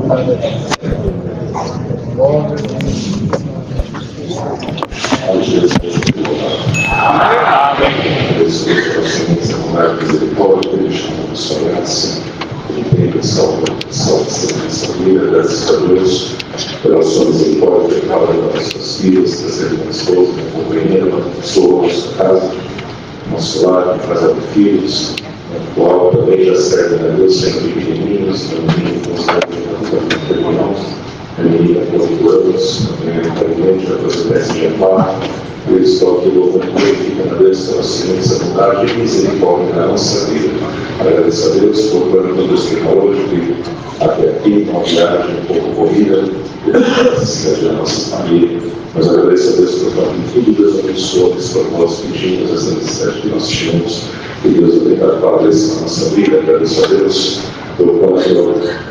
Graças a Deus pela sua misericórdia, pela nossas vidas, trazer uma esposa, uma companheira, uma pessoa, nossa casa, nosso lar, casal de filhos, no qual também já serve a Deus sempre pequenininhos, também com irmãos, a menina com 8 anos, também já trouxe de amar. Eu estou aqui louvando e glorificando a Deus pela sua imensa bondade e misericórdia na nossa vida. Agradeço a Deus por tudo Deus que falou de até aqui, uma viagem um pouco corrida, da nossa família. Mas agradeço a Deus por tudo, Deus abençoe os propósitos que tínhamos, as necessidades que nós tínhamos, que Deus obrigado favoreça na nossa vida. Agradeço a Deus pelo qual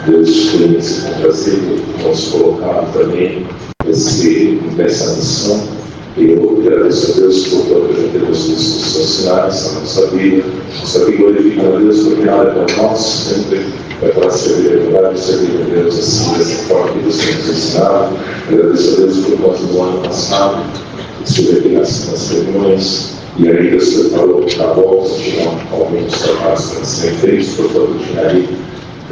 Deus tem se trazido, nos colocado também nessa missão. E eu agradeço a Deus por toda a gente dos seus sinais na nossa vida. Nossa vida glorificando a Deus porque nada é para nós, sempre é para servir a verdade, servir a Deus assim, dessa forma que Deus tem nos ensinado. Agradeço a Deus por nós no ano passado, estive aqui nas reuniões, e aí Deus preparou a volta, tinha aumento de trabalhos para serem feitos, por todo o tinha aí,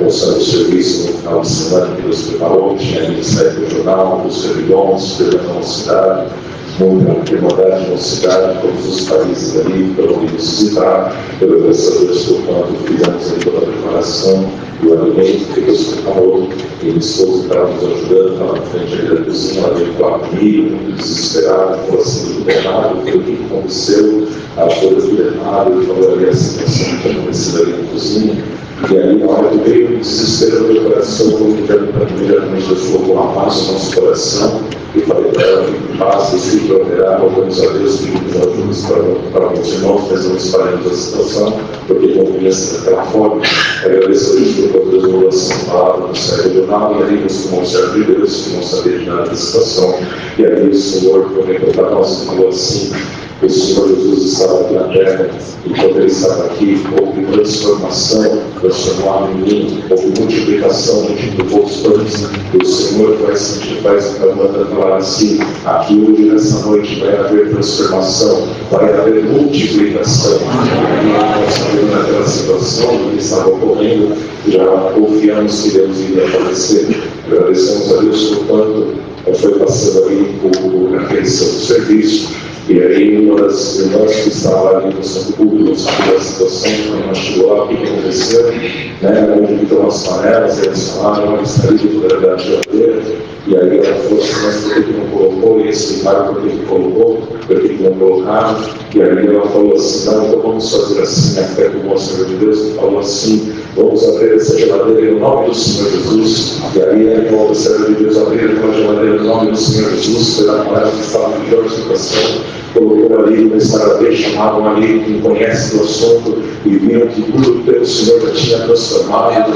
mostrando o serviço no final de semana que Deus preparou, tinha aí saído do jornal, dos servidões, pela nossa cidade, muita irmandade na cidade, todos os países ali, pelo onde nos visitar. Eu agradeço a Deus por quanto fizemos aí toda a preparação e o alimento que Deus preparou. E minha esposa estava nos ajudando, estava na frente ali da cozinha, ela veio falar comigo, muito desesperada, falou assim, tudo errado, o que aconteceu? Ela foi tudo errado, eu falei ali a situação que aconteceu ali na cozinha. E aí, na hora que veio o desespero do meu coração, eu convidando para primeiramente Deus colocou uma paz no nosso coração. E falei para ela que paz, Deus que proverá, roubamos a Deus, pedimos ajuda para os irmãos, mas não espalhamos a situação, porque não conheço daquela forma. Agradeço a Deus por Deus mudou essa palavra no céu regional, e ali nos tomou o servo de Deus, que não sabia de nada da situação. E aí o Senhor prometeu para nós e falou assim: o Senhor Jesus estava aqui na terra, e quando Ele estava aqui, houve transformação, transformado em mim, houve multiplicação, multiplicou os pães, e o Senhor vai falar assim: aqui hoje, nessa noite, vai haver transformação, vai haver multiplicação. E nós sabemos naquela situação que estava ocorrendo, já confiamos que Deus iria aparecer. Agradecemos a Deus por quanto foi passando ali naquele serviço. E aí, uma das irmãs que estava ali no Santo Público, não sabia a situação, quando nós chegou lá, o que aconteceu, né? Onde estão as panelas, e eles falaram, olha, está ali tudo da geladeira. E aí ela falou assim, mas por que não colocou? E explicaram por que colocou, por que não colocaram. E aí ela falou assim, não, então vamos fazer assim, a fé do bom Senhor de Deus, e falou assim, vamos abrir essa geladeira em nome do Senhor Jesus. E aí a irmã do Senhor de Deus abriu aquela geladeira em nome do Senhor Jesus, pela palavra que estava em pior situação. Colocou ali, começaram a ver, chamavam ali quem conhece do assunto e viram que tudo pelo Senhor já tinha transformado.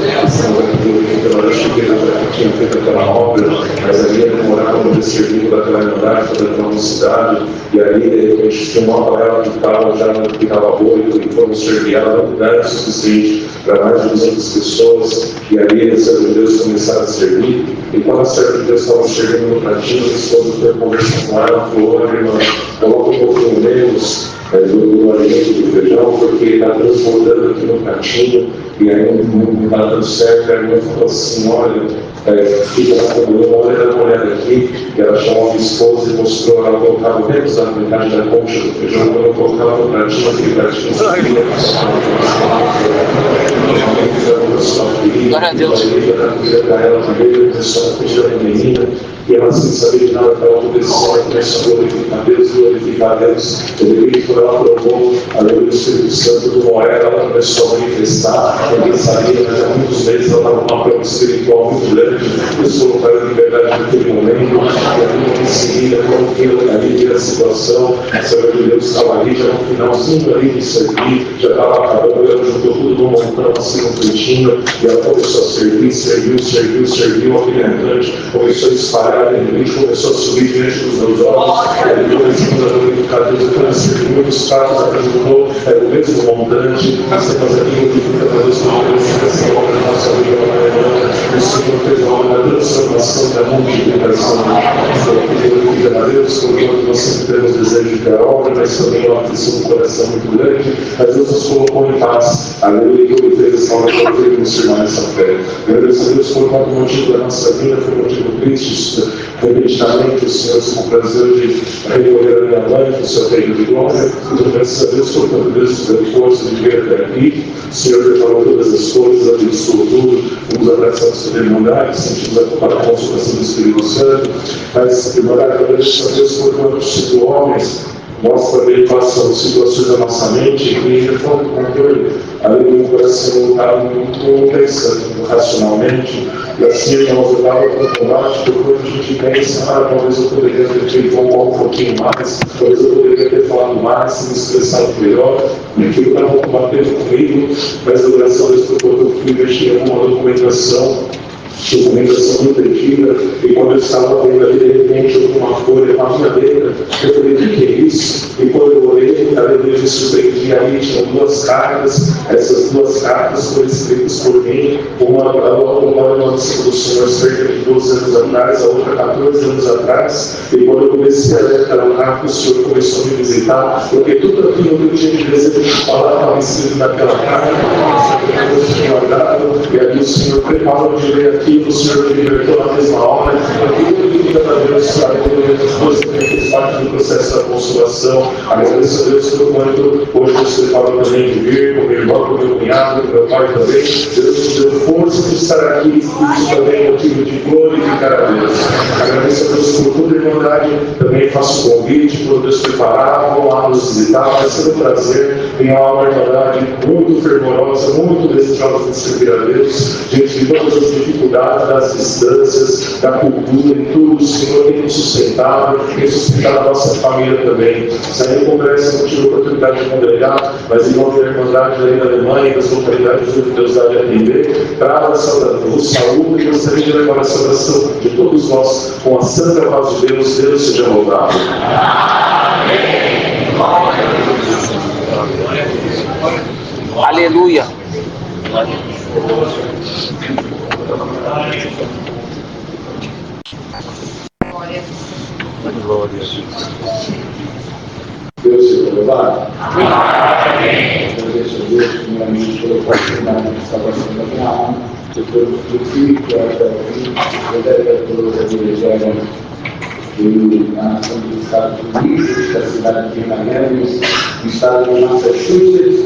Pela noite que ele já tinha feito aquela obra, mas ali ia demorar para poder servir daquela irmandade, toda aquela cidade. E ali, de repente, tinha uma panela que estava já não ficava boa e fomos servir ela no lugar suficiente para mais de 200 pessoas. E ali, a serva de Deus começaram a servir. E quando a serva de Deus estava servindo no pratinho, a esposa foi conversar com ela, falou: olha, irmã, coloca um pouquinho menos do alimento do feijão, porque está transbordando aqui no pratinho e aí não está dando certo. A irmã falou assim: olha, fica na comunhão, olha, dá uma olhada aqui. E ela chamou a esposa e mostrou, ela colocava menos da metade da concha do feijão, quando eu colocava no pratinho, aquele pratinho glória a Deus. E ela, sem saber de nada, estava acontecendo, começou a glorificar a Deus. Ele foi lá, provou a lei do Espírito Santo do Moé, ela começou a manifestar. Ninguém sabia, mas há muitos meses ela estava numa prova espiritual muito grande. Deus colocou ela em liberdade naquele momento. E ali, em seguida, quando veio ali a situação, a Senhora de Deus estava ali, já no finalzinho ali de servir, já estava acabando, ela juntou tudo num montão assim, um cantinho, e ela começou a servir, serviu, aquele restante começou a espalhar, e começou a subir diante dos meus olhos. E aí, depois da glorificar Deus, eu comecei muito nos pratos apresentou o mesmo montante, nós temos aqui o que fica para Deus com a transformação da nossa vida, o Senhor fez uma transformação da multiplicação, que fica para Deus, porque nós sempre temos desejo de obra, mas também uma aflição do coração muito grande, mas Deus nos colocou em paz, aleluia, que Ele fez essa obra para Ele nos firmar nessa fé. Agradeço a Deus por cada motivo da nossa vida, foi um motivo triste, repentinamente o Senhor se comprazer de recolher a minha mãe, que o Senhor tem de glória, e agradeço a Deus por quando Deus nos deu força de vir até aqui, o Senhor preparou todas as coisas, abençoou tudo, nos abraçamos sobre lugares, sentimos a consolação do Espírito Santo, mas, agradeço a Deus por quando sido homens, nós também passamos situações da nossa mente e reforma o controle, além do coração voltado muito pensando, muito racionalmente, e assim nós levávamos para o combate, porque a gente pensa, talvez eu poderia ter feito um pouquinho mais, talvez eu poderia ter falado mais, me expressado melhor, e aquilo estava combatendo comigo, mas eu graças a Deus porque eu fui investir em uma documentação muito antiga, e quando eu estava vendo ali, de repente, uma folha, uma madeira, eu falei, o que é isso? E quando eu olhei, a Bíblia me surpreendi, ali tinham duas cartas, essas duas cartas foram escritas por mim, uma no discípulo do Senhor cerca de 12 anos atrás, a outra 14 anos atrás, e quando eu comecei a ler aquela carta, o Senhor começou a me visitar, porque tudo aquilo que eu tinha de desejo de falar estava escrito naquela carta, e ali o Senhor preparou de ler aqui, o Senhor me libertou na mesma hora, aquilo que fica para Deus, sabe, depois também fez parte do processo da consolação. Agradeço a Deus por quanto hoje você fala também de vir, com meu irmão, com meu cunhado, com meu pai também. Deus nos deu força de estar aqui, isso também é motivo de glorificar a Deus. Agradeço a Deus por toda a irmandade, também faço o convite, por Deus preparar, vão lá nos visitar, vai ser um prazer, tem uma irmandade muito fervorosa, muito desejosa de servir a Deus, diante de todas as dificuldades, das distâncias, da cultura, em tudo, o Senhor tem nos sustentado, tem sustentado a nossa família também. Se a congresso não tive a oportunidade de congregar, mas em nome da Irmandade da Alemanha e das localidades onde Deus dá de atender, traga saúde e gostaria de levar a saudação de todos nós com a santa paz de Deus. Deus seja louvado. Aleluia. Glória a Deus. Deus seja louvado. Agradeço a Deus, primeiramente, pela oportunidade de salvação da minha alma, pelo Filho que até o vereador da Igreja na nação dos Estados Unidos, da cidade de Miami, do estado de Massachusetts.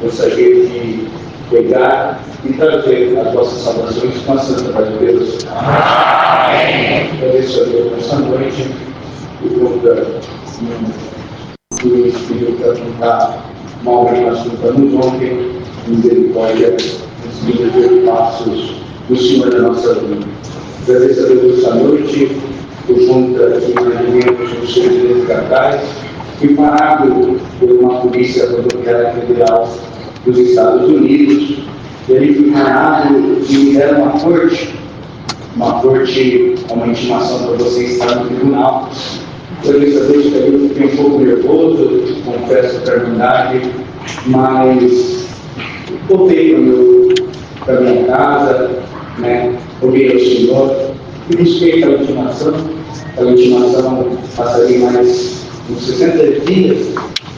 Gostaria de pegar e trazer as vossas salvações com a Santa Paz de Deus. Amém. Agradeço a Deus nessa noite, por conta do Espírito para contar uma obra que nós contamos ontem, misericórdia, nos primeiros passos do Senhor da nossa vida. Agradeço a Deus essa noite, por conta de mantimentos dos seus resgatais, fui parado por uma polícia rodoviária federal dos Estados Unidos, e ali fui parado e me deram uma corte, uma intimação para você estar no tribunal. Eu agradeço a Deus que eu fiquei um pouco nervoso, confesso a verdade, mas voltei para minha casa, orei ao Senhor e busquei aquela intimação. Aquela intimação passaria mais uns 60 dias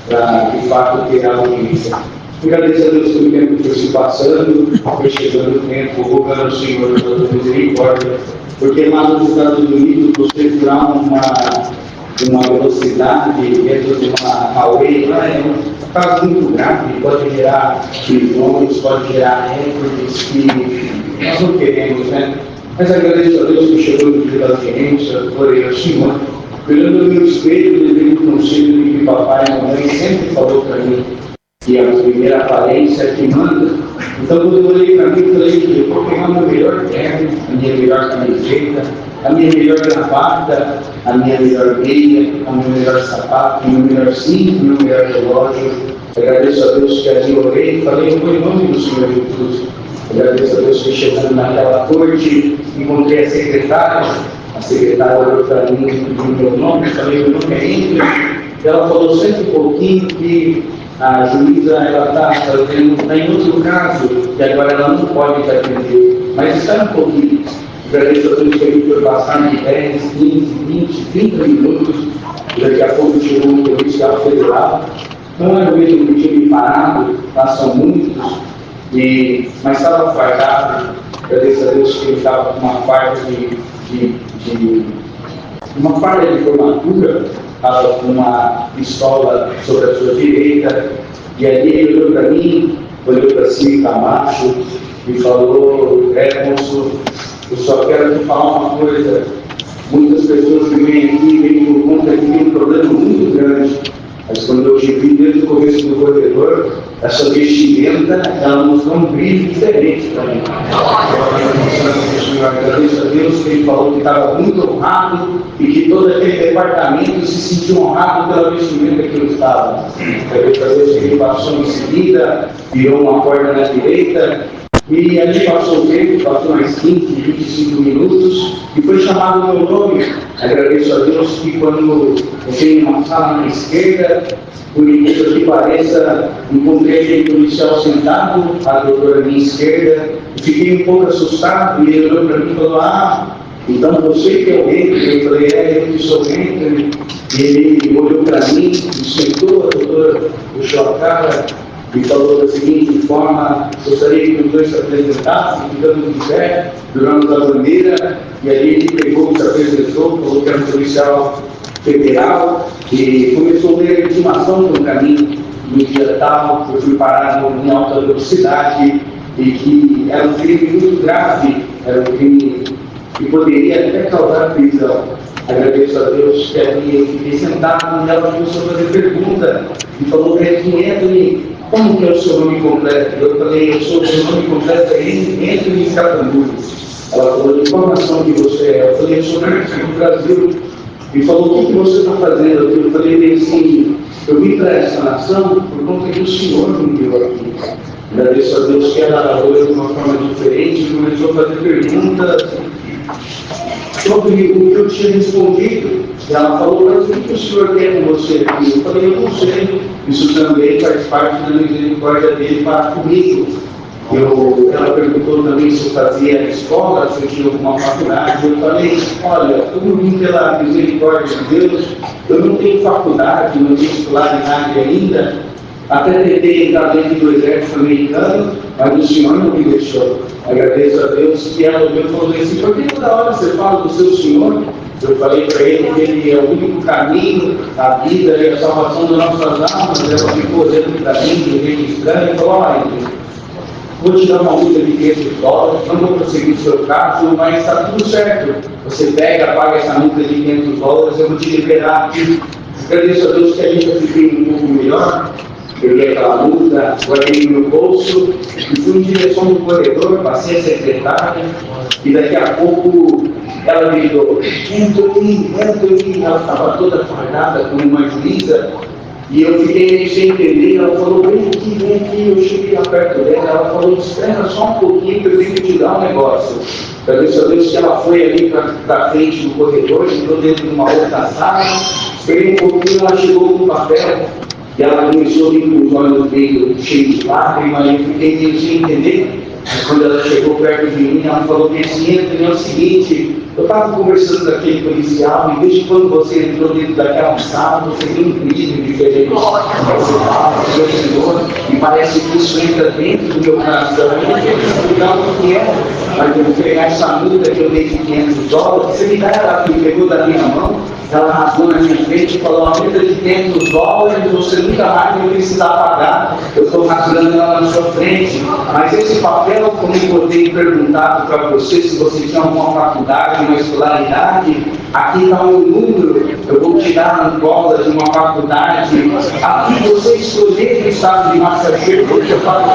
para, de fato, ter a audiência. Agradeço a Deus pelo tempo que foi se passando, foi chegando o tempo, rogando ao Senhor pela misericórdia, porque lá nos Estados Unidos, você tirar uma velocidade dentro de uma highway, é um caso muito grave, pode gerar prisões, pode gerar recordes que nós não queremos, Mas agradeço a Deus que chegou no dia da audiência, orei ao Senhor, olhando no meu espelho, levei o conselho de que papai e mamãe sempre falou para mim, que a primeira aparência que manda. Então, quando eu olhei para mim, falei, eu vou pegar o meu melhor terno, a minha melhor camiseta, a minha melhor gravata, a minha melhor meia, o meu melhor sapato, o meu melhor cinto, o meu melhor relógio. Agradeço a Deus que ali orei e falei, em nome do Senhor Jesus. Agradeço a Deus que chegando naquela corte, encontrei a secretária olhou para mim, pediu meu nome, falei, meu nome é Ingrid. ela falou sempre um pouquinho que a juíza está em outro caso, que agora ela não pode atender, mas está um pouquinho. Agradeço a Deus que ele foi passar de 10, 15, 20, 30 minutos, e daqui a pouco chegou um policial federal. Não era o mesmo que tinha me parado, passam muitos, mas estava fardado. Agradeço a Deus que ele estava com uma farda uma farda de formatura, estava com uma pistola sobre a sua direita, e ali ele olhou para mim, olhou para si, Camacho, e falou: moço, eu só quero te falar uma coisa. Muitas pessoas que vêm aqui vêm por conta que tem um problema muito grande. Mas quando eu te vi desde o começo do corredor, essa vestimenta, ela mostrou um brilho diferente para mim. Eu agradeço a Deus que ele falou que estava muito honrado e que todo aquele departamento se sentiu honrado pela vestimenta que eu estava. Agradeço a Deus que ele passou em seguida, virou uma porta na direita, e ali passou o tempo, passou mais 15, 25 minutos, e foi chamado o meu nome. Agradeço a Deus que quando eu cheguei numa sala na esquerda, por incrível que pareça, encontrei aquele policial sentado, a doutora à minha esquerda, e fiquei um pouco assustado, e ele olhou para mim e falou: então você que é o Henrique? Eu falei: eu que sou o Henrique. E ele olhou para mim, me sentou, a doutora puxou a cara, e falou da seguinte forma: gostaria que os dois se apresentassem, ficando de pé, durante a bandeira. E aí ele pegou, se apresentou, falou que era um policial federal, e começou a ler a intimação no caminho. No dia tal, eu fui parado em alta velocidade, e que era um crime muito grave, era um crime que poderia até causar prisão. Agradeço a Deus que ali eu fiquei sentado, e ela começou a fazer pergunta, e falou: Anthony, como que é o seu nome completo? Eu falei: o seu nome completo é Anthony Scapanduro. Ela falou: de qual nação que você é? Eu falei: eu sou do Brasil. E falou: o que você está fazendo aqui? Eu falei assim: eu vim para essa nação por conta que o Senhor me deu aqui. Agradeço a Deus que ela olhou de uma forma diferente e começou a fazer perguntas sobre o que eu tinha respondido. E ela falou: mas o que o senhor quer com você aqui? Eu falei: eu não sei. Isso também faz parte da misericórdia dele para comigo. Ela perguntou também se eu fazia escola, se eu tinha alguma faculdade. Eu falei: olha, como vim pela misericórdia de Deus, eu não tenho faculdade, não tenho escolaridade ainda. Até tentei entrar dentro do exército americano, mas o Senhor não me deixou. Agradeço a Deus que ela me falou assim: por que toda hora você fala do seu Senhor? Eu falei para ele que ele é o único caminho, a vida e a salvação das nossas almas. Ela ficou olhando para mim, de um jeito estranho, e falou: olha, vou te dar uma multa de $500, não vou prosseguir o seu caso, mas está tudo certo. Você pega, paga essa multa de $500, eu vou te liberar aqui. Agradeço a Deus que a gente já fiquei um pouco melhor. Peguei aquela multa, guardei no meu bolso e fui em direção do corredor, passei a secretária, e daqui a pouco ela gritou: Anthony, ela estava toda fardada como uma juíza, e eu fiquei sem entender. Ela falou: vem aqui, eu cheguei lá perto dela, ela falou: espera só um pouquinho que eu tenho que te dar um negócio. Agradeço a Deus que ela foi ali para frente do corredor, entrou dentro de uma outra sala, esperei um pouquinho, ela chegou com o papel. E ela começou a vir com os olhos meio cheios de lágrimas, e eu fiquei meio sem entender. Mas quando ela chegou perto de mim, ela falou: Anthony, é o seguinte, eu estava conversando com aquele policial, e desde quando você entrou dentro daquela sala, você tem um brilho diferente. Você fala, seu Senhor, e parece que isso entra dentro do meu coração. Eu não sei explicar o que é, mas eu vou pegar essa multa que eu dei de $500, você me dá ela que pegou da minha mão. Ela rasgou na minha frente e falou: a multa de $500, você nunca mais vai precisar pagar. Eu estou rasgando ela na sua frente. Mas esse papel, como eu tenho perguntado para você se você tinha alguma faculdade, uma escolaridade, aqui está um número, eu vou te dar uma cola de uma faculdade. Aqui você escolher o estado de Massachusetts, eu falo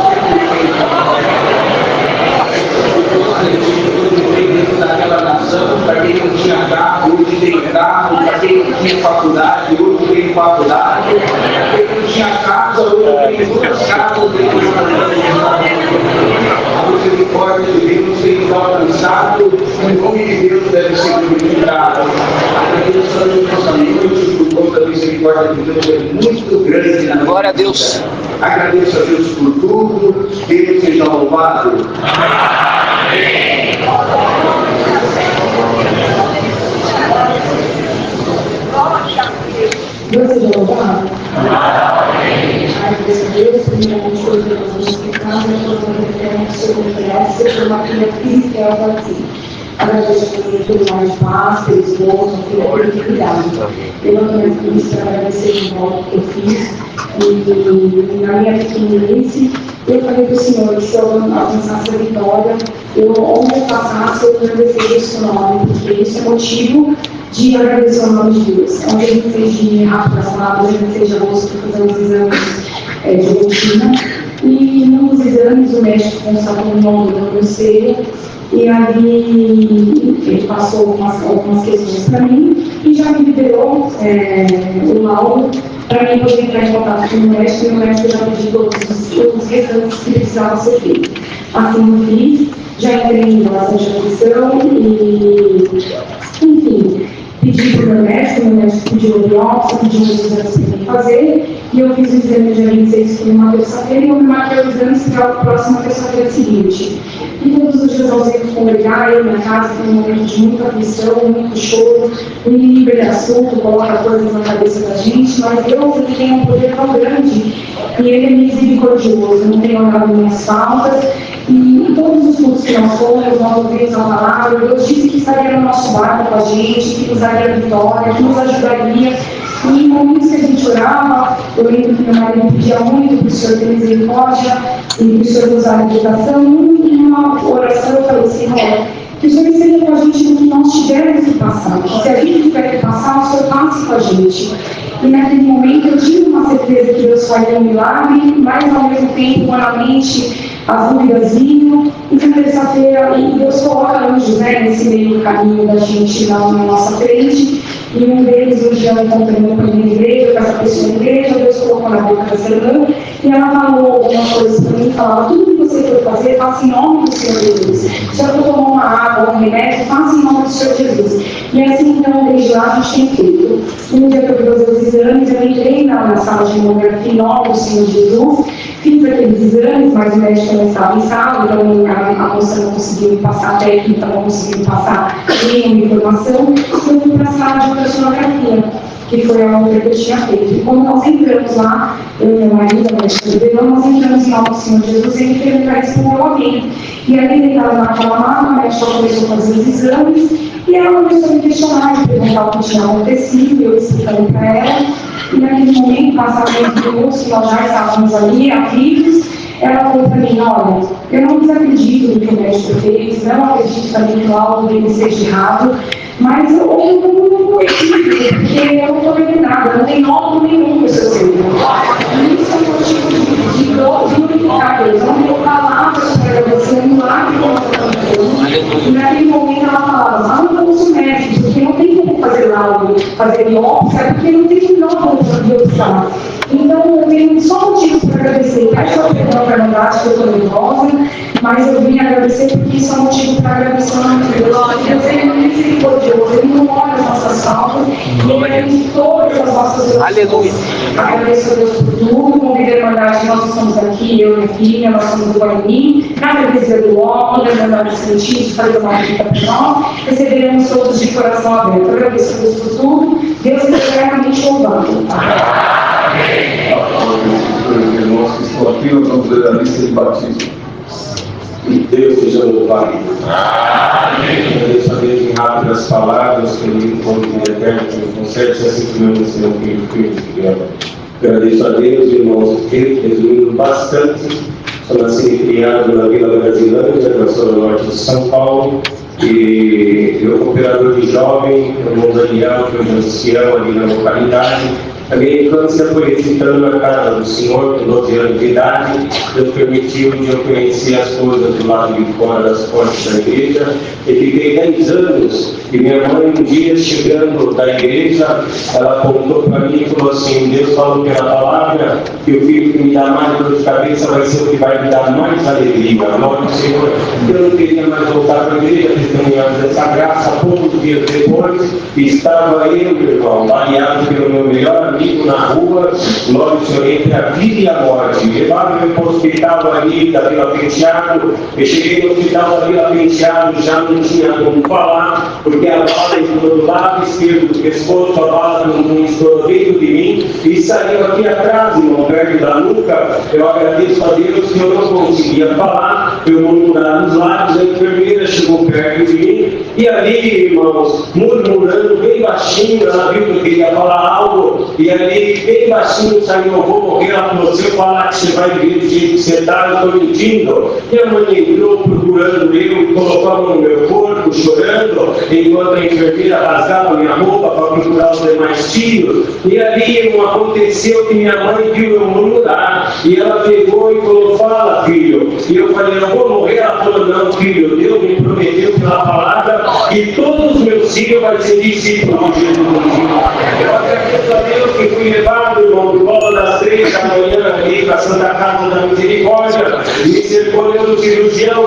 dentro daquela nação, para quem não tinha carro, hoje tem carro, para quem não tinha faculdade, hoje tem faculdade, para quem não tinha casa, hoje tem duas casas dentro a misericórdia de Deus tem que alcançado, o nome de Deus deve ser glorificado. Agradeço a Deus nessa noite por conta da misericórdia misericórdia de Deus é muito grande na Glória a Deus. Agradeço a Deus por tudo. Deus seja louvado. Deus seja louvado. Agradeço a Deus, primeiramente, por Deus, que cada pessoa que se oferece, seja uma filha física e ela assim. Agradeço a Deus pelo mais paz, pelo esforço, pela criatividade. Eu não tenho mais isso para agradecer de volta que eu fiz. E na minha pequenice, eu falei para o Senhor que se eu alcançasse a vitória, onde eu passasse, eu agradecer o seu nome, porque isso é motivo de agradecer o nome de Deus. Onde a gente seja rápido para as palavras, a gente seja rosto para fazer os exames de rotina. E num dos exames, o médico constatou um nódulo no meu seio. E ali ele passou algumas questões para mim e já me liberou o laudo para mim poder entrar em contato com o médico, e o médico já pediu todos os restantes que precisavam ser feitos. Assim eu fiz, já entrei em relação de aflição e, enfim, pedi para o meu médico pediu a biópsia, pediu os exames que tem que fazer, e eu fiz o exame dia 26, que foi uma terça-feira, e eu me marquei os exames para a próxima terça-feira seguinte. E todos os dias nós íamos congregar, eu e minha casa, foi um momento de muita aflição, muito choro, o inimigo de assunto, coloca coisas na cabeça da gente, mas Deus ele tem um poder tão grande, e ele é misericordioso, não tem olhado minhas faltas, e todos os cultos que nós fomos, nós ouvimos a palavra, Deus disse que estaria no nosso barco com a gente, que nos daria vitória, que nos ajudaria. E em momentos que a gente orava, eu lembro que meu marido pedia muito para o Senhor ter misericórdia e para o Senhor nos dar libertação. E em uma oração eu falei, Senhor, que o Senhor esteja com a gente no que nós tivermos que passar. Que se a gente tiver que passar, o Senhor passe com a gente. E naquele momento eu tive uma certeza que Deus faria um milagre, mas ao mesmo tempo, humanamente, as dúvidas vinham. E na terça-feira, Deus coloca anjos nesse meio do caminho da gente na nossa frente. E um deles, um dia eu encontrei uma igreja, com essa pessoa na igreja, Deus colocou na boca dessa irmã, e ela falou algumas coisas para mim, falava, tudo que você for fazer, faça em nome do Senhor Jesus. Se eu for tomar uma água, um remédio, faça em nome do Senhor Jesus. E assim, então, desde lá a gente tem feito. Um dia que eu fui fazer os exames, eu entrei na sala de mamografia em nome do Senhor Jesus, fiz aqueles exames, mas o médico não estava em sala, então a moça não conseguiu passar a técnica, não conseguiu passar nenhuma informação, eu fui para a sala de ultrassonografia, que foi a outra que eu tinha feito. E quando nós entramos lá, eu e meu marido, a médica do Belão, nós entramos em nome do Senhor Jesus e ele perguntou isso para o amém. E aí ele estava naquela maca, a médica começou a fazer os exames, e ela começou a me questionar, me perguntar o que tinha acontecido, eu explicando para ela. E naquele momento, passaram 20 minutos, que nós já estávamos ali, aflitos, ela falou para mim, olha, eu não desacredito no que o médico fez, não acredito também que o laudo dele seja errado, mas eu não acredito, porque eu não estou vendo nada, não tem nódulo nenhum no seu seio. E isso é um motivo de glorificar Deus, não tem palavras para agradecer, um milagre que nós aconteceu. E naquele momento ela falava, não vamos ao médico, porque não tem como fazer laudo, fazer biópsia, porque não tem nódulo para biopsiar. Então, eu tenho só motivos para agradecer. Peço perdão para a verdade que eu estou nervosa, mas eu vim agradecer porque isso é motivo para agradecer a Deus. Deus é misericordioso, Ele não olha as nossas faltas, e Ele atende todas as nossas orações. Aleluia. Agradeço a Deus por tudo, convido a Irmandade, nós estamos aqui, eu e minha filha, nós somos do Guarani, na freguesia do óculos, da Irmandade dos Sentidos, fazer uma visita para nós, receberemos todos de coração aberto. Eu agradeço a Deus por tudo, Deus é eternamente louvado. Os irmãos que estão aqui, nós vamos ler a lista de batismo. Que Deus seja louvado. Agradeço a Deus em rápidas palavras, que Ele me eterno, que me concede, se assim que meu Senhor Filho. Agradeço a Deus, irmãos, que resumindo bastante, sou nascido e criado na Vila Brasilândia, na zona norte de São Paulo, e eu, cooperador de jovem, irmão Daniel, que hoje é ancião ali na localidade. A minha infância foi visitando na casa do Senhor, com 12 anos de idade. Deus permitiu de eu conhecer as coisas do lado de fora das portas da igreja. E fiquei 10 anos. E minha mãe, um dia, chegando da igreja, ela apontou para mim e falou assim, Deus falou pela palavra que o filho que me dá mais dor de cabeça vai ser o que vai me dar mais alegria. Glória ao Senhor. Eu não queria mais voltar para a igreja, testemunhar dessa graça. Poucos dias depois, estava eu, meu irmão, baleado pelo meu melhor amigo na rua, glória ao Senhor, entre a vida e a morte. Levaram ele para o hospital ali da Vila Penteado, eu cheguei no hospital da Vila Penteado, já não tinha como falar, porque a bala entrou do lado esquerdo do pescoço, a bala não estourou dentro de mim, e saiu aqui atrás, irmão, perto da nuca. Eu agradeço a Deus que eu não conseguia falar, eu murmurar nos lábios, a enfermeira chegou perto de mim, e ali, irmãos, murmurando bem baixinho, ela viu que eu queria falar algo, e ali, bem baixinho, saiu, eu vou morrer. Ela falou, se eu falar que você vai ver do jeito que você está, eu estou mentindo. Minha mãe entrou procurando eu, colocou a mão no meu corpo, chorando, enquanto a enfermeira rasgava minha roupa para procurar os demais tios. E ali, irmão, aconteceu que minha mãe viu eu murmurar, e ela pegou e falou, fala, filho. E eu falei, eu vou morrer. Ela falou, não, filho, Deus me prometeu pela palavra que todos os meus filhos vão ser discípulos de Jesus. Eu agradeço a Deus que fui levado, irmão, por volta das 3 da manhã ali para a Santa Casa da Misericórdia, me cercou do cirurgião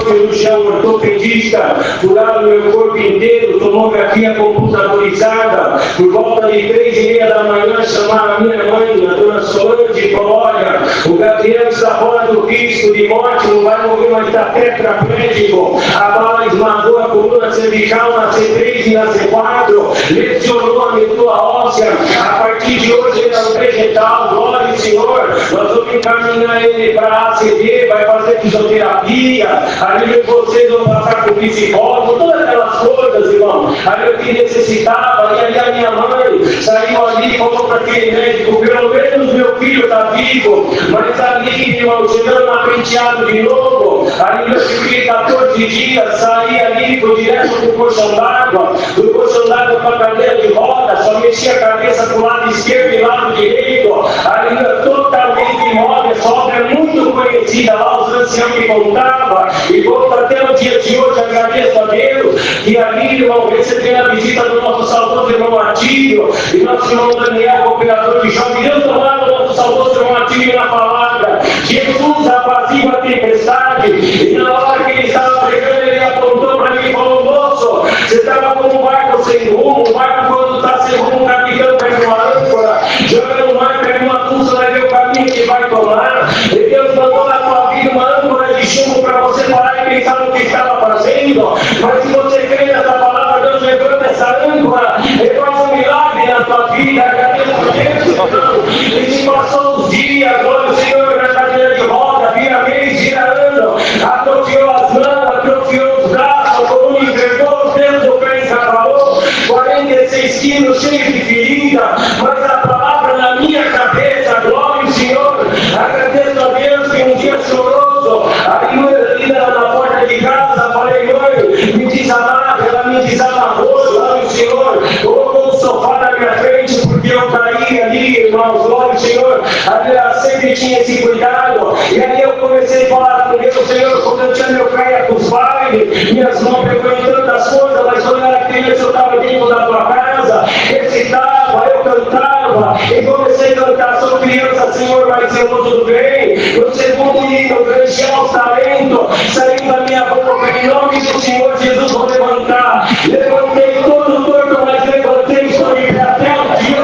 ortopedista, furaram meu corpo inteiro, tomografia computadorizada. Por volta de 3h30 da manhã, chamaram a minha mãe, a dona Solange, e falou, olha, o Gabriel está fora do risco de morte, não vai morrer, mas está tetraplégico. A bala esmagou a coluna cervical na C3 e na C4, lesionou a medula óssea. A partir de hoje ele é um vegetal, glória ao Senhor. Nós vamos encaminhar ele para a ACD, vai fazer fisioterapia, ali vocês vão passar com psicólogo, todas aquelas coisas, irmão. Ali eu que necessitava, e aí a minha mãe saiu ali e falou para aquele médico, pelo menos meu filho está vivo, mas ali, irmão, chegando na Penteado de novo, ali eu fiquei 14 dias, saí ali, fui direto para o colchão d'água, do colchão d'água para a cadeira de roda, só mexia a cabeça para o lado esquerdo e lado direito, ali totalmente imóvel, só é muito conhecida lá, os anciãos que contavam, e volto até o dia de hoje, agradeço a Deus, que ali, irmão, recebi a visita do nosso saudoso irmão Atílio, e nosso irmão Daniel, operador de jovem, Deus tomado o nosso saudoso irmão Atílio na palavra, Jesus apazigua a tempestade, e na hora que ele estava pregando, ele apontou para mim e falou, moço, você estava como um barco sem rumo, um barco quando está sem rumo, o capitão pega uma âncora, joga no mar, pega uma bússola, vai ver o caminho que vai tomar, e Deus mandou na tua vida uma âncora de chumbo para você parar e pensar no que estava fazendo, mas se você crê nessa palavra, Deus levanta essa âncora, e faz um milagre na tua vida, agradeço a Deus, e se passou os dias, glória ao Senhor, na cadeira de roda, vira mês, vira ano, atrofiou as mãos, atrofiou os braços, a coluna envergou, os dedos do pé encapalou, 46 quilos cheios de ferida, mas a palavra na minha cabeça, glória ao Senhor, agradeço a Deus que um dia choroso, ali na porta de casa, falei, mãe, me desamarra, ela me desamarrou, glória ao Senhor, colocou o sofá na minha frente, porque eu caí ali, irmãos, glória ao Senhor, ali ela sempre tinha esse cuidado, e aí eu comecei a falar com Deus, Senhor, quando eu tinha meu pé ia para os bailes, minhas mãos pegou em tantas coisas, mas quando eu era criança eu estava dentro da tua casa, recitava, eu cantava, e comecei a cantar, sou criança, Senhor, mas eu não tudo bem, no segundo hino, granjear os talentos, saindo da minha boca, em nome do Senhor Jesus, vou levantar, levantei todo torto, mas levantei, estou em pé até o dia.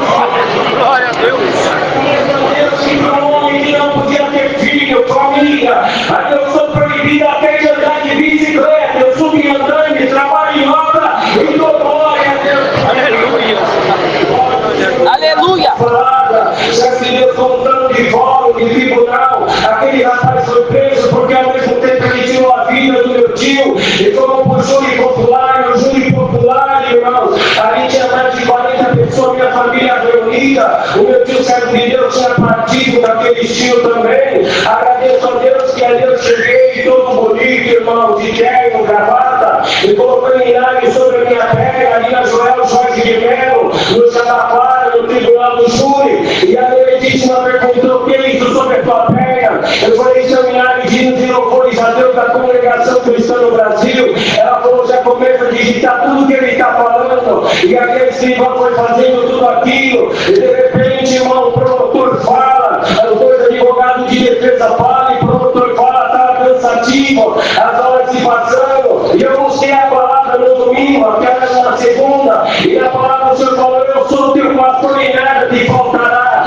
Glória a Deus. Um homem que não podia ter filho, família, aqui eu sou proibido até de andar de bicicleta, eu subi andando, trabalho em obra, e dou glória a Deus. Aleluia. Já se deu contando de fórum, de tribunal, aquele rapaz foi preso porque ao mesmo tempo ele tirou a vida do meu tio, e como por júri popular, no júri popular, irmãos, ali tinha mais de 40 pessoas, minha família reunida, o meu tio servo de Deus tinha partido daquele tio também, agradeço a Deus que ali eu cheguei, todo bonito, irmão, de terno, gravata, e colocando vinagre sobre a minha perna, ali na Joel Jorge de Melo, no Jatapara, no tribunal do júri, e a Benedíssima perguntou o que é isso sobre a tua perna. Eu falei, isso é um milagre de hinos e louvores a Deus da congregação cristã no Brasil. Ela falou, já começa a digitar tudo que ele está falando, e aquele escrivão foi fazendo tudo aquilo, e de repente, irmão, o promotor fala, os dois advogados de defesa falam, e o promotor fala, estava cansativo, as horas se passando, e eu busquei a palavra no domingo, aquela na segunda, e a palavra do Senhor falou, eu sou o teu pastor e nada te faltará.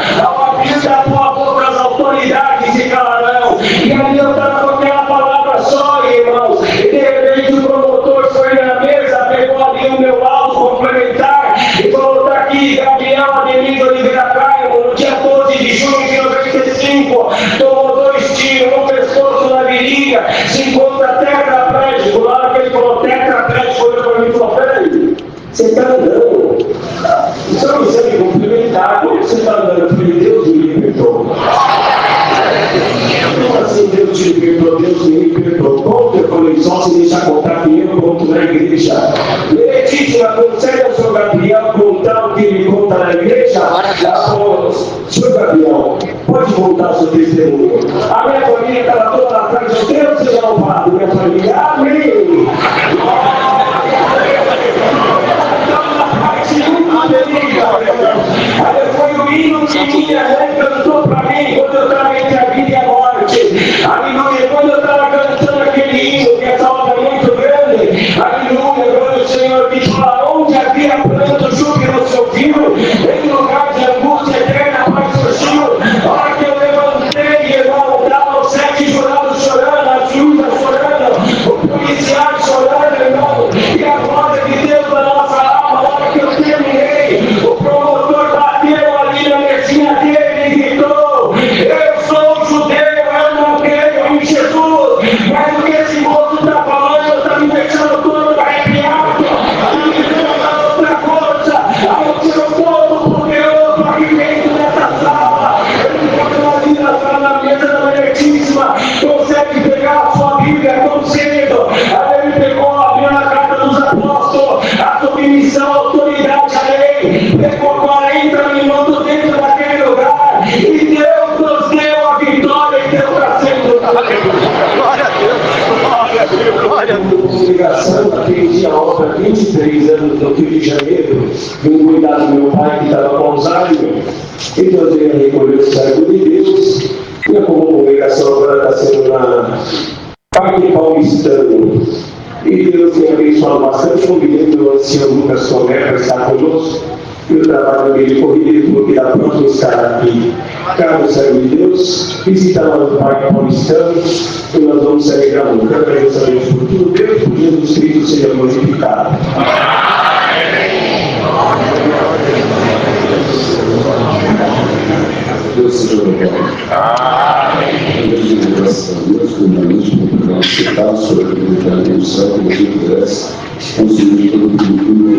Você está andando. Isso é um exame complementar. Como você está andando? Eu falei, Deus me libertou. Como assim Deus te libertou? Deus me libertou. Pronto, eu falei, só se deixar contar que eu conto na igreja. Letícia, consegue o senhor Gabriel contar o que ele conta na igreja? Senhor Gabriel, pode contar o seu testemunho. A minha família estava toda lá atrás, Deus seja louvado. Minha família, amém. Aí foi o hino que minha mãe cantou para mim quando eu estava entre a vida e a morte. Aleluia, quando eu estava cantando aquele hino, que essa obra é muito grande. Aleluia, glória ao Senhor, que fala, onde havia pranto, júbilo se ouviu, em lugar de angústia eterna, paz surgiu. A hora que eu levantei, irmão, estava os 7 jurados chorando, as viúvas chorando, o policial chorando, irmão, e a glória de Deus na nossa alma. A hora que eu terminei, o promotor bateu ali na mesinha dele e gritou, eu sou judeu, eu não creio em Jesus, mas o que esse moço está falando está me deixando todo arrepiado. E me deu outra coisa, aí eu tiro todo poderoso aqui dentro dessa sala. Ele botou ali na mesa da Benetíssima, consegue pegar a sua Bíblia tão cedo. Aí ele pegou, abriu na carta dos apóstolos, a submissão, a autoridade, a lei, pegou 40 minutos dentro daquele lugar, e Deus nos deu a vitória e deu para sempre. Glória a Deus, glória a Deus. Congregação, naquele dia, outra, 23 anos no Rio de Janeiro, vim cuidar do meu pai que estava com Alzheimer, e Deus veio recolher o servo de Deus, e a congregação agora está sendo na Parque Paulistano. E Deus tem abençoado bastante, convidando o ancião Lucas Tomé para estar conosco, e o trabalho dele corrido, porque dá pronto estar aqui. Caro servo de Deus, visita lá no Parque Paulistano, e nós vamos celebrar um canto, agradecemos por tudo, Deus, por Jesus Cristo seja glorificado. Deus seja louvado. Graças a Deus, primeiramente, por programa citado sobre a comunidade do céu, como que pudesse construir todo o futuro,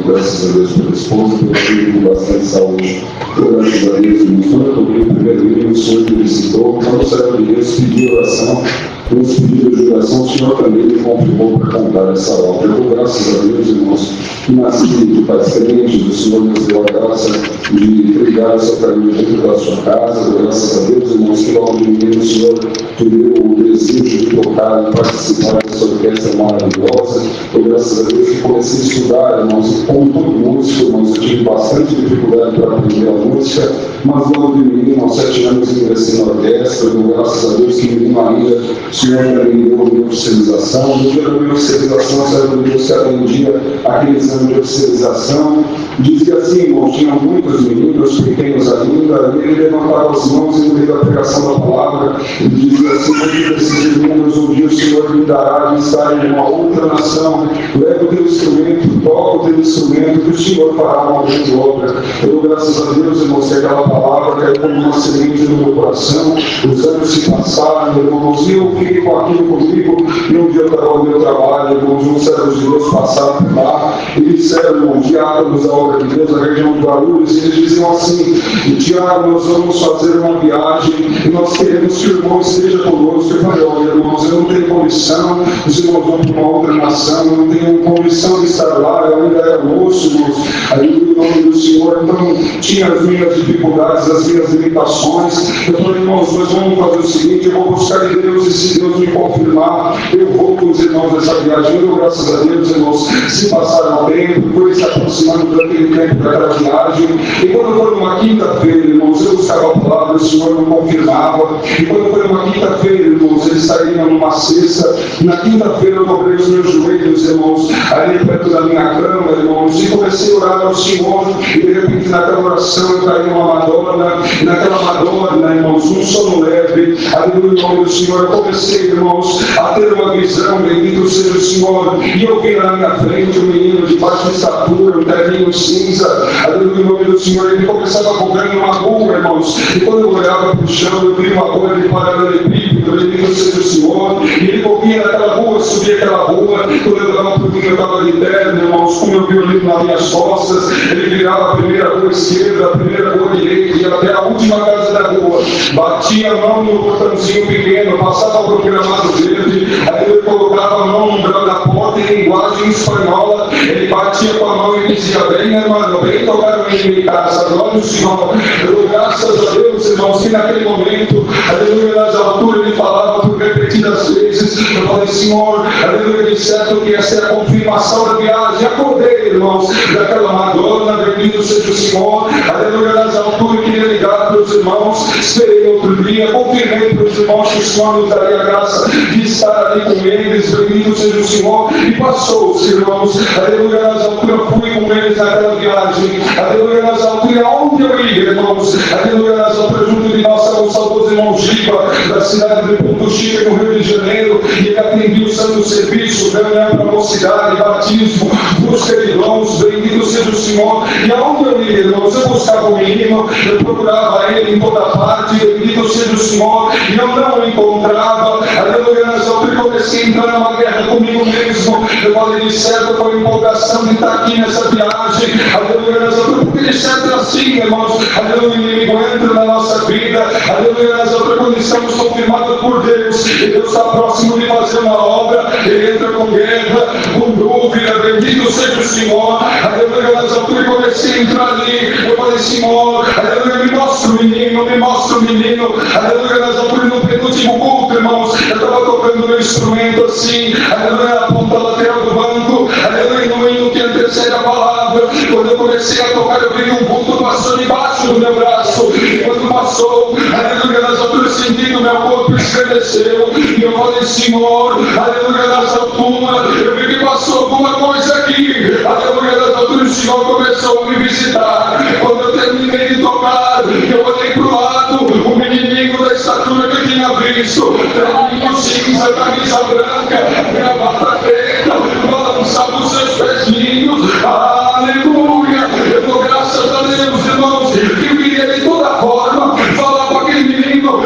graças a Deus pela esposa, pelo filho com bastante saúde. Graças a Deus, irmãos, quando eu toquei o primeiro livro, o Senhor me visitou, quando o servo de Deus pediu oração, nos pedidos de oração, o Senhor também me confirmou para contar essa obra. Eu dou graças a Deus, irmãos, que nasci de pais crentes, o Senhor nos deu a graça de trilhar essa caminho dentro da sua casa. Dou graças a Deus, irmãos, que logo de menino o Senhor te deu o desejo de tocar e participar dessa orquestra maravilhosa. Dou graças a Deus que comecei a estudar, irmãos, como todo músico, irmãos, eu tive bastante dificuldade para aprender a música, mas logo de menino, aos 7 anos, ingressei na orquestra. Dou graças a Deus que menino ainda, o Senhor também deu a minha oficialização. No dia da minha oficialização, servo de Deus que atendia aquele exame de oficialização, dizia assim, irmãos, tinham muitos meninos, pequenos ainda, e ele levantava as mãos e no meio da pregação da palavra, ele dizia assim, muito desses meninos, um dia o Senhor me dará de estar em uma outra nação, leva o teu instrumento, toca o teu instrumento, que o Senhor fará uma grande obra. Eu dou graças a Deus, irmãos, que aquela palavra caiu como uma semente no meu coração, os anos se passaram, irmãos, e eu fiquei com aquilo comigo, e um dia eu estava no meu trabalho, irmãos, uns servos de Deus passaram por lá, e disseram, irmãos, diáconos da obra de Deus, na região do Guarulhos, e eles diziam assim, Tiago, nós vamos fazer uma viagem, e nós queremos que o irmão esteja conosco. Eu falei, olha, irmãos, eu não tenho condição, os irmãos vão para uma outra nação, eu não tenho condição de estar lá, eu ainda era moço, irmãos, aí o nome do Senhor, então tinha as minhas dificuldades, as minhas limitações. Eu falei, irmãos, nós vamos fazer o seguinte, eu vou buscar em Deus, e se Deus me confirmar, eu vou com os irmãos dessa viagem. Eu, graças a Deus, irmãos, se passaram o tempo, foi se aproximando daquele tempo daquela viagem, e quando foi uma quinta-feira, irmãos, eu buscava a palavra, o Senhor me confirmava, e quando foi uma quinta-feira, irmãos, eles saíram numa sexta, na quinta-feira eu dobrei os meus joelhos, irmãos, ali perto da minha cama, irmãos, e comecei comecei a orar ao Senhor, e de repente naquela oração caiu uma Madonna, naquela Madonna, irmãos, um sono leve, aleluia, em nome do Senhor. Eu comecei, irmãos, a ter uma visão, bendito seja o Senhor, e eu vi lá na minha frente um menino de baixa estatura, um terninho cinza, aleluia, em nome do Senhor. Ele começava a correr numa rua, irmãos, e quando eu olhava para o chão, eu vi uma rua de paralelepípedo, bendito seja o Senhor, e ele corria naquela rua, subia aquela rua, quando eu dava para mim, eu estava de terno, irmãos, com meu violino nas minhas costas, ele virava a primeira rua esquerda, a primeira rua direita, e até a última casa da rua, batia a mão no portãozinho pequeno, passava para o gramado verde, aí ele colocava a mão no umbral da porta em linguagem espanhola, ele batia com a mão e dizia: bem, irmão, bem tocar em minha casa, glória ao Senhor. Eu dou graças a Deus, irmãos, que naquele momento, aleluia, nas alturas ele falava por repetidas vezes. Eu falei: Senhor, aleluia, de certo que essa é a confirmação da viagem. Acordei, irmãos, daquela Madonna, bendito seja o Senhor, aleluia, nas alturas, queria ligar para os irmãos, esperei outro dia, confirmei para os irmãos que o Senhor nos daria a graça de estar ali com eles, bendito seja o Senhor, e passou-se, irmãos, aleluia, nas alturas, fui com eles naquela viagem, aleluia, nas alturas, onde eu ia, irmãos, aleluia, nas alturas, junto de nossa, o saudoso irmão Giba, da cidade de Ponto Chico, no Rio de Janeiro, e ele atendia o santo serviço, reunião para a mocidade, batismo, busca de irmãos, bendito seja o Senhor, e aonde eu ia, irmãos, eu buscava o menino, eu procurava ele em toda parte, bendito seja o Senhor, e eu não o encontrava, aleluia, nas alturas, comecei a entrar numa guerra comigo mesmo, eu falei: de certo, com a empolgação de estar aqui nessa viagem, aleluia, nas alturas, porque de certo é assim, irmãos, aleluia, o inimigo entra na nossa vida, aleluia, nas alturas, quando estamos confirmados por Deus, e Deus está próximo de fazer uma obra, ele entra com guerra, com dúvida, bendito seja o Senhor, aleluia, nas alturas, comecei a entrar ali, eu falei: Senhor, aleluia, me mostra o menino, aleluia, nas alturas, no penúltimo culto, irmãos, eu estava tocando meu instrumento assim, aleluia, na ponta lateral do banco, aleluia, no hino que antecede a palavra, quando eu comecei a tocar, eu vi um vulto passou debaixo do meu braço, e quando passou, aleluia, nas alturas, sentindo meu corpo estremeceu, e eu falei: Senhor, aleluia, nas alturas, eu vi que passou alguma coisa aqui, aleluia, nas alturas, o Senhor começou a me visitar, quando eu terminei de tocar, eu olhei para o lado, o menininho da estatura que eu tinha visto, terninho cinza, camisa branca, gravata preta, balançava os seus pezinhos, aleluia, eu dou graças a Deus, irmãos, que eu queria de toda forma falar para aquele menino,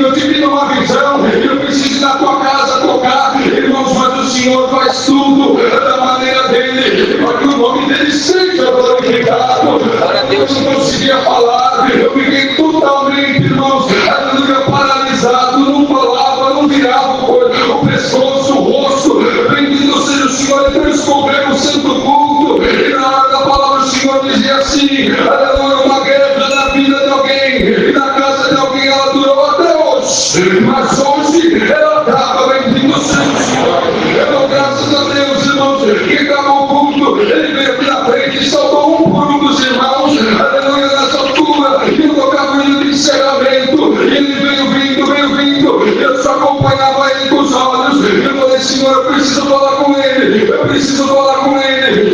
eu tive uma visão, eu preciso ir na tua casa tocar, irmãos, mas o Senhor faz tudo da maneira dele, para que o nome dele seja glorificado. Eu não conseguia falar, eu fiquei totalmente, irmãos, aleluia, paralisado, não falava, não virava o pescoço, o rosto, bendito seja o Senhor. Então escoveu o santo culto, e na hora da palavra o Senhor dizia assim, aleluia, uma guerra na vida de alguém, e na casa de alguém ela durou até hoje, mas hoje ela acaba, bendito seja o Senhor. Eu dou graças a Deus, irmãos, que acabou o culto, ele veio aqui na frente e salvou um por um dos irmãos, aleluia, nessa altura, e eu tocava o hino de encerramento, e ele veio vindo, eu só acompanhava ele com os olhos, eu falei: Senhor, eu preciso falar com ele,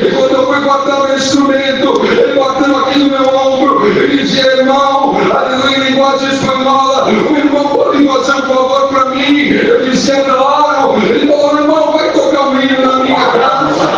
e quando eu fui guardar meu instrumento, ele bateu aqui no meu ombro, ele dizia: irmão, aleluia, em linguagem espanhola, o irmão pode fazer um favor para mim? Eu dizia: claro. Ele falou: irmão, vai tocar o hino na minha casa.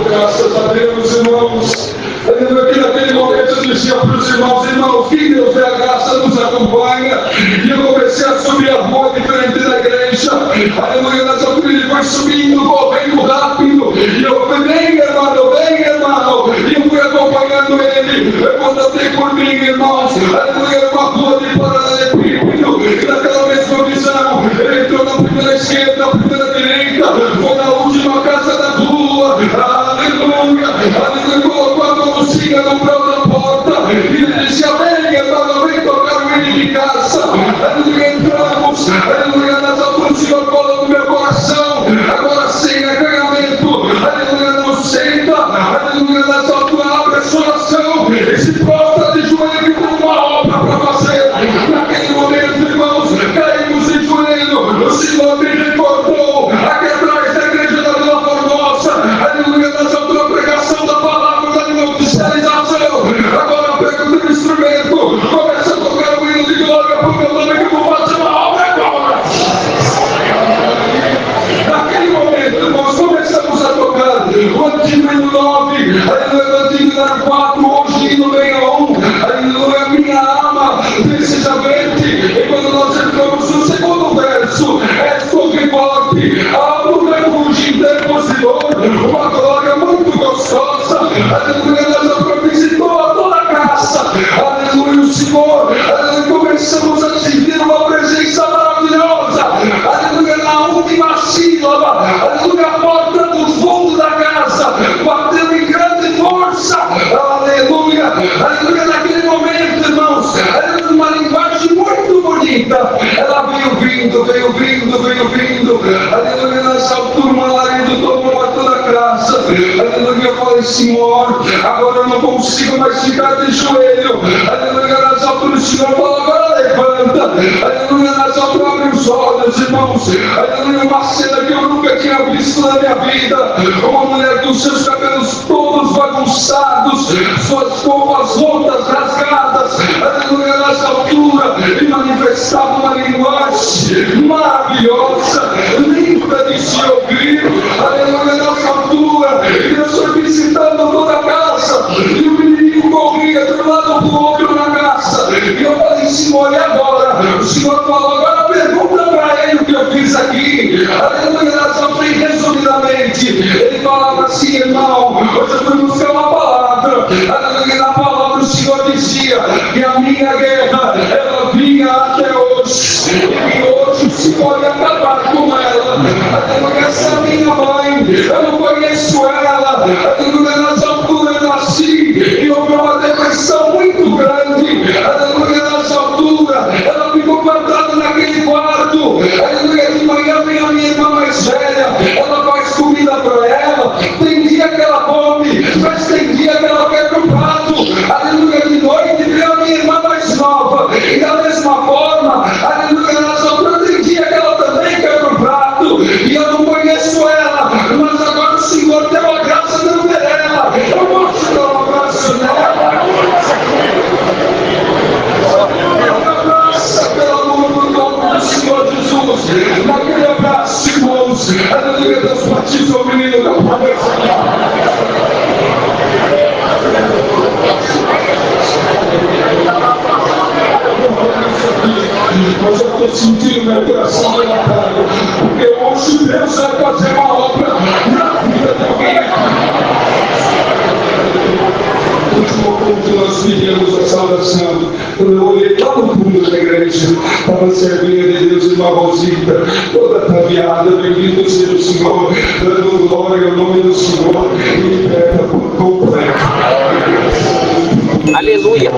Graças a Deus, irmãos. Eu lembro que naquele momento eu dizia para os irmãos, que Deus dê a graça nos acompanha. E eu comecei a subir a rua de frente da igreja. Aleluia, nessa altura ele foi subindo, correndo rápido. E eu falei: vem, irmão. E eu fui acompanhando ele. Eu contatei por mim, irmãos. Aleluia, era uma rua de paralelepípedo. E naquela mesma visão, ele entrou na primeira esquerda, na primeira direita. Foi na última casa da rua. Aleluia, colocou a mão no cigano para da porta, e ele disse: vem tocar o hino de casa. Aleluia, entramos, aleluia, nas alturas o Senhor falou no meu coração, agora sem acanhamento, aleluia, não senta, aleluia, nas alturas abre a sua oração, e se prostra de joelho com uma obra para fazer. Naquele momento, irmãos, caímos de joelho, o Senhor me recordou aqui atrás da igreja. monte, há um refúgio interpositor, uma glória muito gostosa, aleluia, nós visitou a toda a casa, aleluia, o Senhor, aleluia, começamos a sentir uma presença maravilhosa, aleluia, na última sílaba, aleluia, a porta do fundo da casa, bateu em grande força, aleluia, aleluia, naquele momento, irmãos, aleluia, uma linguagem muito bonita, ela veio vindo, aleluia, nessa altura, o marido tomou a toda a casa, aleluia, eu falei, Senhor, agora eu não consigo mais ficar de joelho, aleluia, nessa altura o Senhor falou, agora levanta, aleluia, nessa altura abre os olhos, irmãos, aleluia, uma cena que eu nunca tinha visto na minha vida, uma mulher com seus cabelos todos bagunçados, suas roupas rasgadas, aleluia, nessa altura, e manifestava uma linguagem maravilhosa, linda de se ouvir, aleluia, nessa altura, e eu estou visitando toda a casa, e o menino corria de um lado para o outro na casa, e eu falei, Senhor, e agora? O Senhor falou, agora pergunta para ele o que eu fiz aqui, aleluia, nessa altura, resumidamente, ele falava assim, irmão, hoje eu fui buscar uma palavra, aleluia, na palavra o Senhor dizia que a minha guerra, ela vinha até hoje, e hoje o Senhor ia acabar com ela, aleluia, essa é a minha mãe, eu não conheço ela, aleluia, nessa altura eu nasci, e houve uma depressão muito grande, aleluia, nessa altura, ela ficou guardada naquele quarto, aleluia, de manhã vem a minha irmã mais velha, ela faz comida para ela, tem dia que ela come, mas tem dia que ela quer pro prato, aleluia, de noite vem a minha irmã mais nova, e da mesma forma, aleluia, nessa altura tem dia que ela também quer pro prato, e eu não conheço ela, mas agora o Senhor deu a graça de eu ver ela, eu posso dar um abraço nela, pelo amor do nome do Senhor Jesus, naquele abraço, irmãos, aleluia, Deus batizou o menino da promessa. Mas eu estou sentindo meu coração dilatado, porque hoje Deus vai fazer uma obra na vida de alguém. O último ponto que nós pedimos a salvação, quando eu olhei lá no fundo da igreja, estava a servinha de Deus, irmã Rosita, toda ataviada, bendito seja o Senhor, dando glória ao nome do Senhor, e liberta por completo. Aleluia.